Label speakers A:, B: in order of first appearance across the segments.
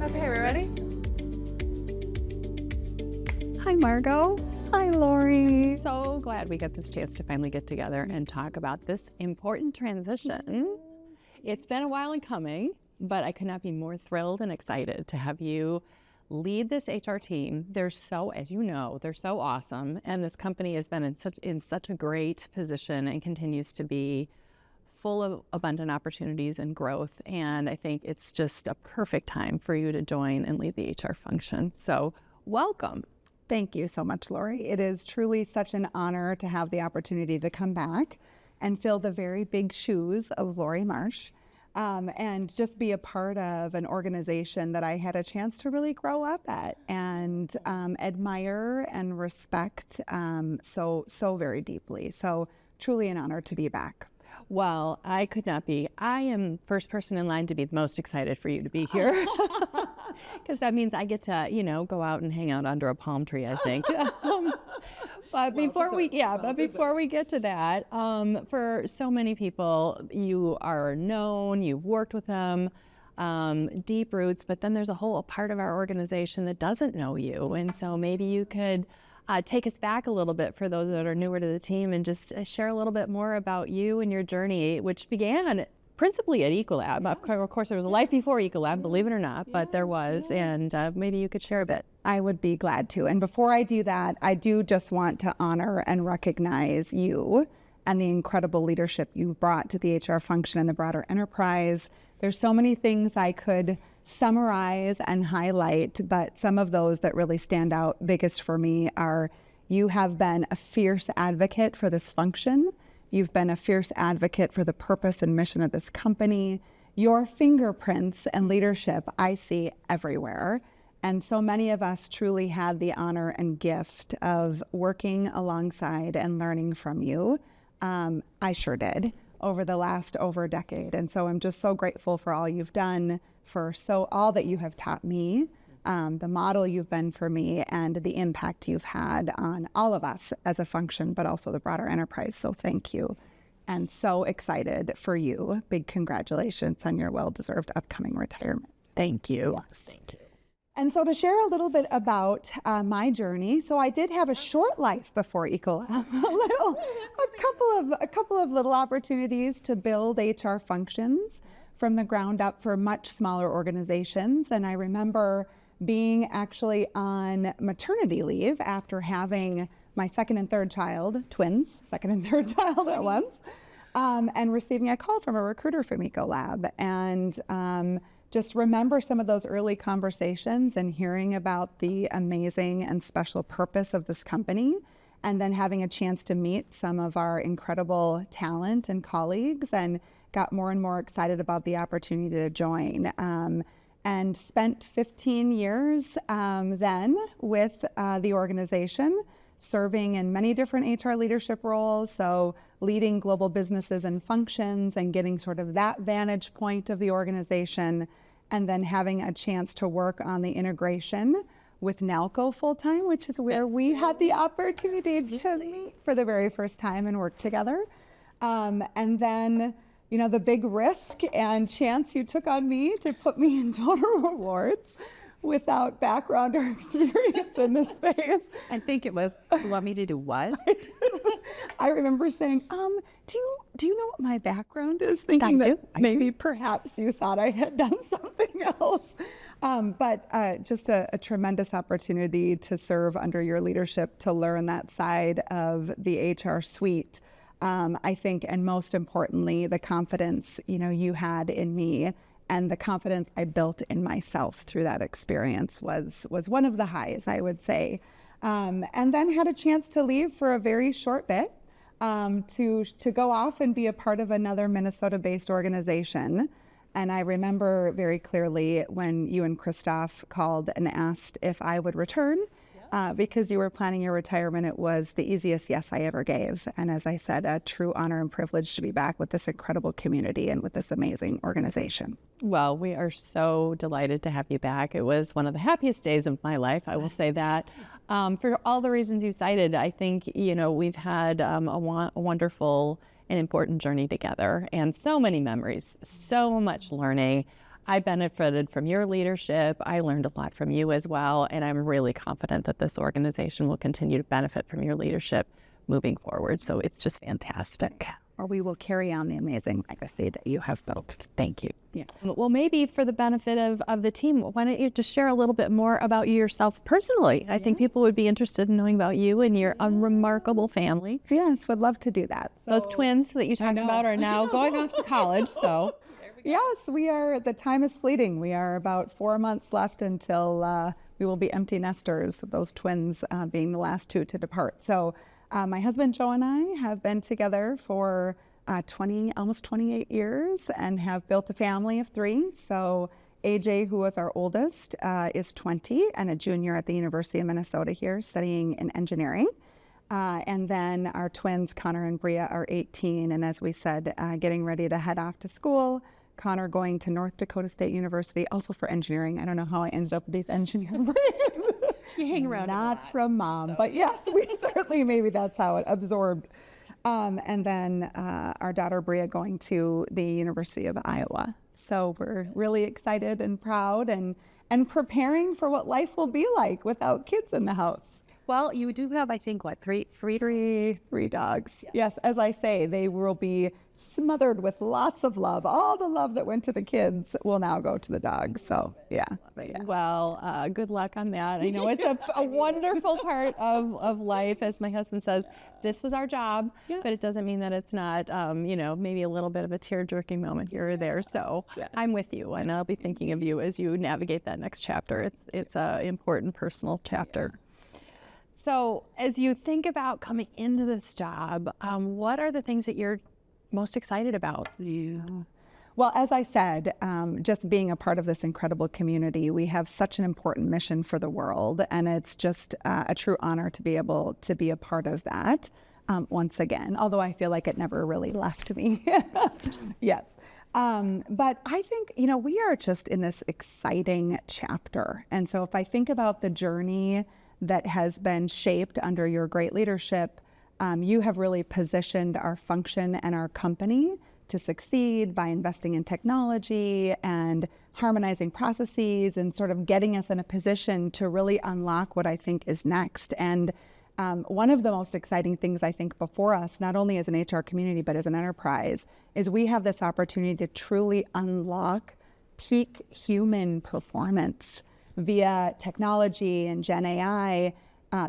A: Okay, we're ready?
B: Hi, Margot.
A: Hi, Laurie.
B: So glad we got this chance to finally get together and talk about this important transition. It's been a while in coming, but I could not be more thrilled and excited to have you lead this HR team. They're so, as you know, they're so awesome. And this company has been in such a great position and continues to be full of abundant opportunities and growth. And I think it's just a perfect time for you to join and lead the HR function. So welcome.
A: Thank you so much, Laurie. It is truly such an honor to have the opportunity to come back and fill the very big shoes of Laurie Marsh, and just be a part of an organization that I had a chance to really grow up at and admire and respect so very deeply. So truly an honor to be back.
B: Well, I could not be. I am first person in line to be the most excited for you to be here. Because that means I get to, go out and hang out under a palm tree, I think. But before we get to that, for so many people, you are known, you've worked with them, deep roots, but then there's a whole part of our organization that doesn't know you. And so maybe you could take us back a little bit for those that are newer to the team and just share a little bit more about you and your journey, which began principally at Ecolab. Yeah. Of course, there was a life before Ecolab, believe it or not, but there was, and maybe you could share a bit.
A: I would be glad to. And before I do that, I do just want to honor and recognize you and the incredible leadership you've brought to the HR function and the broader enterprise. There's so many things I could summarize and highlight, but some of those that really stand out biggest for me are you have been a fierce advocate for this function. You've been a fierce advocate for the purpose and mission of this company. Your fingerprints and leadership I see everywhere. And so many of us truly had the honor and gift of working alongside and learning from you. I sure did over the last over a decade. And so I'm just so grateful for all you've done, for all that you have taught me, the model you've been for me, and the impact you've had on all of us as a function, but also the broader enterprise. So thank you. And so excited for you. Big congratulations on your well-deserved upcoming retirement.
B: Thank you.
A: Yes. Thank you. And so to share a little bit about my journey, so I did have a short life before Ecolab, a couple of little opportunities to build HR functions from the ground up for much smaller organizations. And I remember being actually on maternity leave after having my second and third child, twins, second and third child at once, and receiving a call from a recruiter from Ecolab. And just remember some of those early conversations and hearing about the amazing and special purpose of this company, and then having a chance to meet some of our incredible talent and colleagues, and got more and more excited about the opportunity to join, and spent 15 years then with the organization, serving in many different HR leadership roles, so leading global businesses and functions and getting sort of that vantage point of the organization, and then having a chance to work on the integration with Nalco full-time, which is where we had the opportunity to meet for the very first time and work together. And then, the big risk and chance you took on me to put me in Total Rewards without background or experience in this space.
B: I think it was, you want me to do what?
A: I remember saying, do you know what my background is? Thinking that maybe perhaps you thought I had done something else. But just a tremendous opportunity to serve under your leadership, to learn that side of the HR suite. I think, and most importantly, the confidence, you had in me, and the confidence I built in myself through that experience was one of the highs, I would say. And then had a chance to leave for a very short bit to go off and be a part of another Minnesota-based organization. And I remember very clearly when you and Christoph called and asked if I would return. Because you were planning your retirement, it was the easiest yes I ever gave. And as I said, a true honor and privilege to be back with this incredible community and with this amazing organization.
B: Well, we are so delighted to have you back. It was one of the happiest days of my life, I will say that. For all the reasons you cited, I think, we've had a wonderful and important journey together, and so many memories, so much learning. I benefited from your leadership. I learned a lot from you as well. And I'm really confident that this organization will continue to benefit from your leadership moving forward. So it's just fantastic.
A: Or we will carry on the amazing legacy that you have built.
B: Thank you.
A: Yeah.
B: Well, maybe for the benefit of the team, why don't you just share a little bit more about yourself personally? I think people would be interested in knowing about you and your remarkable family.
A: Yes, would love to do that. So,
B: Those twins that you talked about are now going off to college, so.
A: Yes, the time is fleeting. We are about 4 months left until we will be empty nesters, those twins being the last two to depart. So my husband Joe and I have been together for almost 28 years and have built a family of 3. So AJ, who was our oldest, is 20 and a junior at the University of Minnesota here studying in engineering. And then our twins, Connor and Bria, are 18. And as we said, getting ready to head off to school. Connor going to North Dakota State University, also for engineering. I don't know how I ended up with these engineering brains.
B: You hang around
A: Not from mom, so. But yes, we certainly, maybe that's how it absorbed. And then our daughter Bria going to the University of Iowa. So we're really excited and proud and preparing for what life will be like without kids in the house.
B: Well, you do have, I think, what, three
A: dogs. Yes, as I say, they will be smothered with lots of love. All the love that went to the kids will now go to the dogs. So, yeah.
B: Well, good luck on that. I know it's a wonderful part of life. As my husband says, this was our job, but it doesn't mean that it's not, maybe a little bit of a tear-jerking moment here or there. So I'm with you, and I'll be thinking of you as you navigate that next chapter. It's an important personal chapter. So as you think about coming into this job, what are the things that you're most excited about?
A: Yeah. Well, as I said, just being a part of this incredible community, we have such an important mission for the world, and it's just a true honor to be able to be a part of that once again, although I feel like it never really left me. Yes. But I think, we are just in this exciting chapter. And so if I think about the journey that has been shaped under your great leadership, you have really positioned our function and our company to succeed by investing in technology and harmonizing processes and sort of getting us in a position to really unlock what I think is next. And one of the most exciting things I think before us, not only as an HR community, but as an enterprise, is we have this opportunity to truly unlock peak human performance via technology and Gen AI,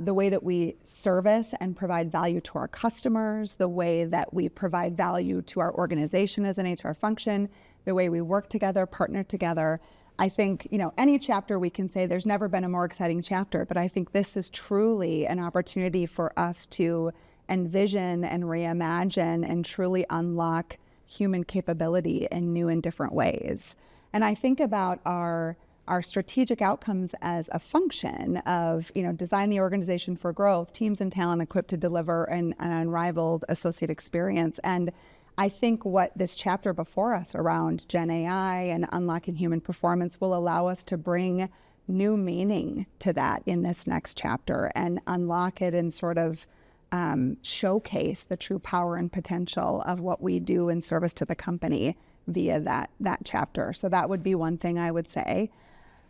A: the way that we service and provide value to our customers, the way that we provide value to our organization as an HR function, the way we work together, partner together. I think, any chapter we can say there's never been a more exciting chapter, but I think this is truly an opportunity for us to envision and reimagine and truly unlock human capability in new and different ways. And I think about our strategic outcomes as a function of, design the organization for growth, teams and talent equipped to deliver an unrivaled associate experience. And I think what this chapter before us around Gen AI and unlocking human performance will allow us to bring new meaning to that in this next chapter and unlock it and sort of showcase the true power and potential of what we do in service to the company via that chapter. So that would be one thing I would say.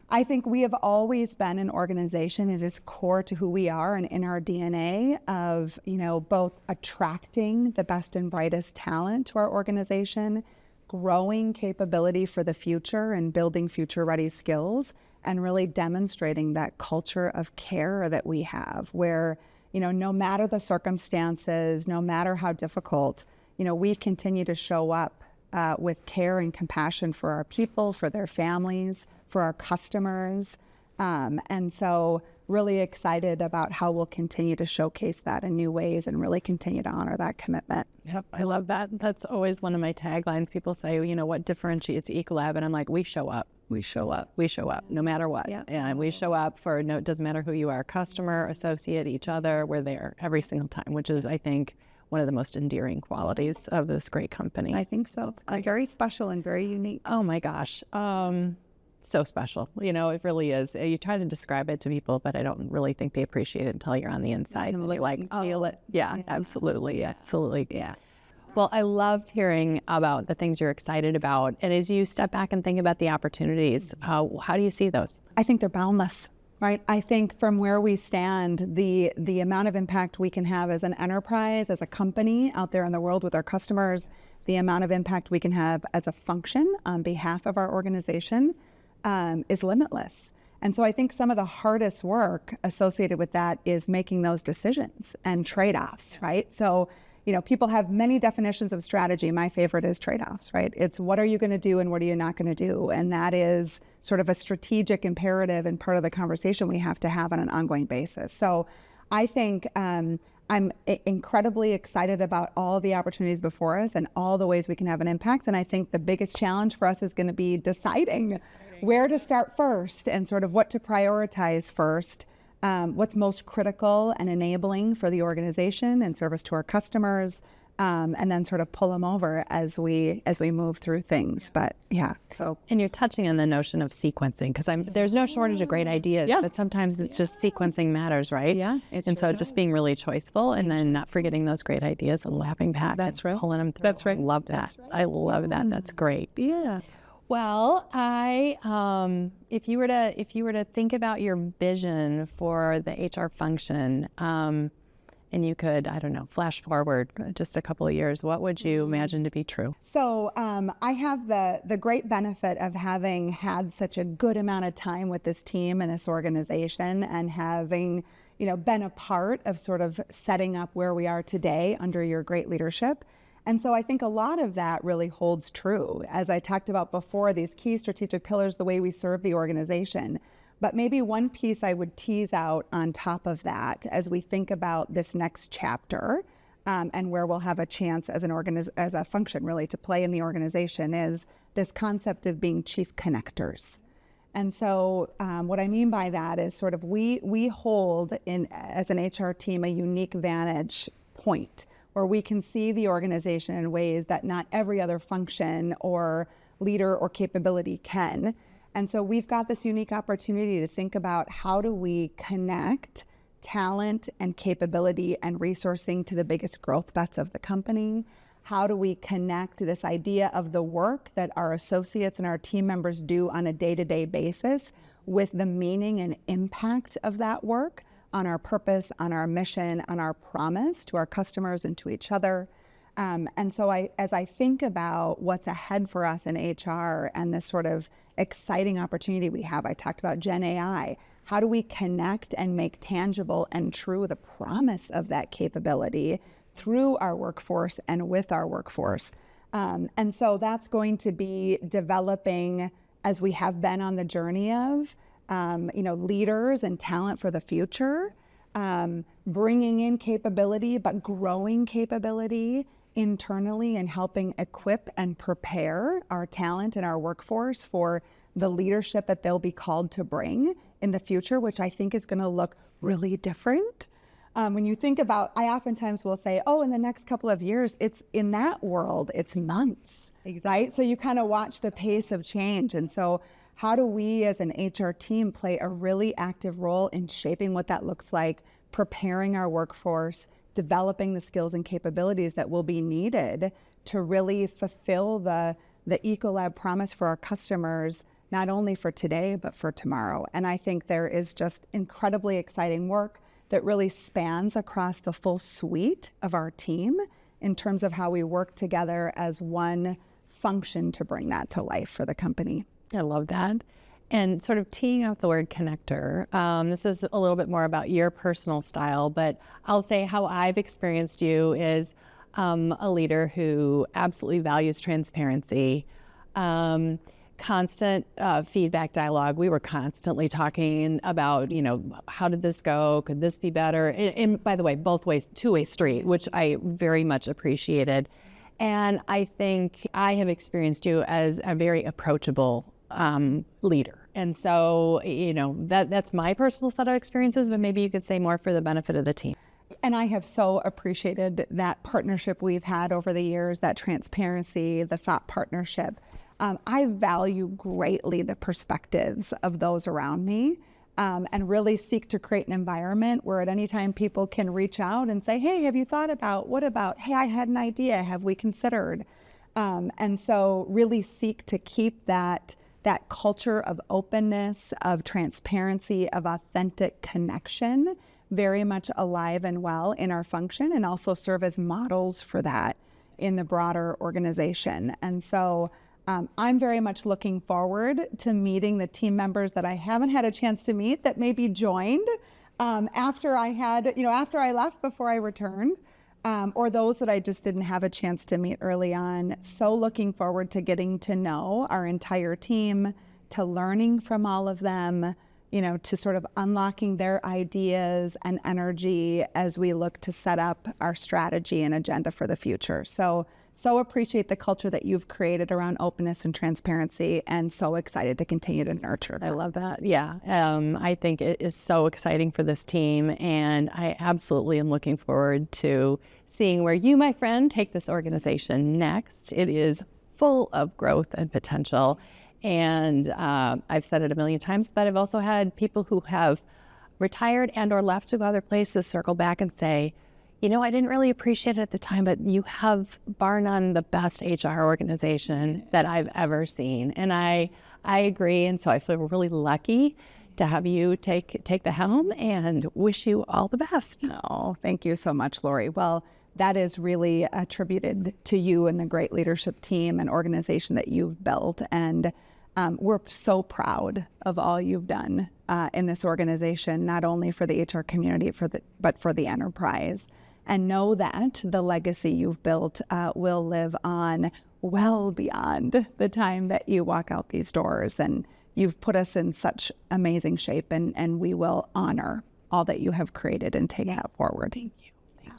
A: I think we have always been an organization, it is core to who we are and in our DNA of, both attracting the best and brightest talent to our organization, growing capability for the future and building future-ready skills, and really demonstrating that culture of care that we have where, no matter the circumstances, no matter how difficult, we continue to show up with care and compassion for our people, for their families, for our customers. And so really excited about how we'll continue to showcase that in new ways and really continue to honor that commitment.
B: Yep, I love that. That's always one of my taglines. People say, what differentiates Ecolab? And I'm like, we show up. We show up. We show up no matter what. Yeah. And we show up for, it doesn't matter who you are, customer, associate, each other. We're there every single time, which is, I think, one of the most endearing qualities of this great company.
A: I think so. Very special and very unique.
B: Oh my gosh. So special. It really is. You try to describe it to people, but I don't really think they appreciate it until you're on the inside. And they're like, feel it. Yeah, absolutely. Yeah. Absolutely. Yeah. Well, I loved hearing about the things you're excited about. And as you step back and think about the opportunities, how do you see those?
A: I think they're boundless, right? I think from where we stand, the amount of impact we can have as an enterprise, as a company out there in the world with our customers, the amount of impact we can have as a function on behalf of our organization is limitless. And so I think some of the hardest work associated with that is making those decisions and trade-offs, right? So, people have many definitions of strategy. My favorite is trade-offs, right? It's what are you going to do and what are you not going to do? And that is sort of a strategic imperative and part of the conversation we have to have on an ongoing basis. So I think I'm incredibly excited about all the opportunities before us and all the ways we can have an impact. And I think the biggest challenge for us is going to be deciding where to start first and sort of what to prioritize first. What's most critical and enabling for the organization and service to our customers, and then sort of pull them over as we move through things. But so.
B: And you're touching on the notion of sequencing, because there's no shortage of great ideas, but sometimes it's just sequencing matters, right?
A: Yeah.
B: And so just being really choiceful and then not forgetting those great ideas and lapping back and pulling them through.
A: That's right.
B: I love that. Right. I love that. That's great.
A: Yeah.
B: Well, if you were to think about your vision for the HR function, and you could, I don't know, flash forward just a couple of years, what would you imagine to be true?
A: So I have the great benefit of having had such a good amount of time with this team and this organization, and having, been a part of sort of setting up where we are today under your great leadership. And so I think a lot of that really holds true. As I talked about before, these key strategic pillars, the way we serve the organization. But maybe one piece I would tease out on top of that as we think about this next chapter, and where we'll have a chance as as a function really to play in the organization, is this concept of being chief connectors. And so what I mean by that is sort of we hold as an HR team a unique vantage point, where we can see the organization in ways that not every other function or leader or capability can. And so we've got this unique opportunity to think about how do we connect talent and capability and resourcing to the biggest growth bets of the company? How do we connect this idea of the work that our associates and our team members do on a day-to-day basis with the meaning and impact of that work on our purpose, on our mission, on our promise to our customers and to each other? And so as I think about what's ahead for us in HR and this sort of exciting opportunity we have, I talked about Gen AI. How do we connect and make tangible and true the promise of that capability through our workforce and with our workforce? And so that's going to be developing, as we have been on the journey of, leaders and talent for the future, bringing in capability, but growing capability internally and helping equip and prepare our talent and our workforce for the leadership that they'll be called to bring in the future, which I think is going to look really different. When you think about, I oftentimes will say, in the next couple of years, it's in that world, it's months, right? So you kind of watch the pace of change. And so how do we as an HR team play a really active role in shaping what that looks like, preparing our workforce, developing the skills and capabilities that will be needed to really fulfill the Ecolab promise for our customers, not only for today, but for tomorrow. And I think there is just incredibly exciting work that really spans across the full suite of our team in terms of how we work together as one function to bring that to life for the company.
B: I love that. And sort of teeing up the word connector, this is a little bit more about your personal style, but I'll say how I've experienced you is a leader who absolutely values transparency, constant feedback dialogue. We were constantly talking about, how did this go? Could this be better? And by the way, both ways, two-way street, which I very much appreciated. And I think I have experienced you as a very approachable leader. And so, that's my personal set of experiences, but maybe you could say more for the benefit of the team.
A: And I have so appreciated that partnership we've had over the years, that transparency, the thought partnership. I value greatly the perspectives of those around me. and really seek to create an environment where at any time people can reach out and say, hey, have you thought about, what about, hey, I had an idea, have we considered? And so really seek to keep that culture of openness, of transparency, of authentic connection very much alive and well in our function, and also serve as models for that in the broader organization. And so I'm very much looking forward to meeting the team members that I haven't had a chance to meet that maybe joined after I left before I returned, or those that I just didn't have a chance to meet early on. So looking forward to getting to know our entire team, to learning from all of them, to sort of unlocking their ideas and energy as we look to set up our strategy and agenda for the future. So appreciate the culture that you've created around openness and transparency, and so excited to continue to nurture that.
B: I love that. Yeah. I think it is so exciting for this team, and I absolutely am looking forward to seeing where you, my friend, take this organization next. It is full of growth and potential. And I've said it a million times, but I've also had people who have retired and or left to go other places circle back and say, I didn't really appreciate it at the time, but you have, bar none, the best HR organization that I've ever seen. And I agree. And so I feel really lucky to have you take the helm, and wish you all the best.
A: Oh, thank you so much, Laurie. Well, that is really attributed to you and the great leadership team and organization that you've built. And we're so proud of all you've done in this organization, not only for the HR community, but for the enterprise. And know that the legacy you've built will live on well beyond the time that you walk out these doors. And you've put us in such amazing shape, and we will honor all that you have created and take that forward.
B: Thank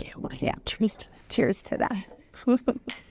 B: you.
A: Yeah.
B: Cheers to that.
A: Cheers to that.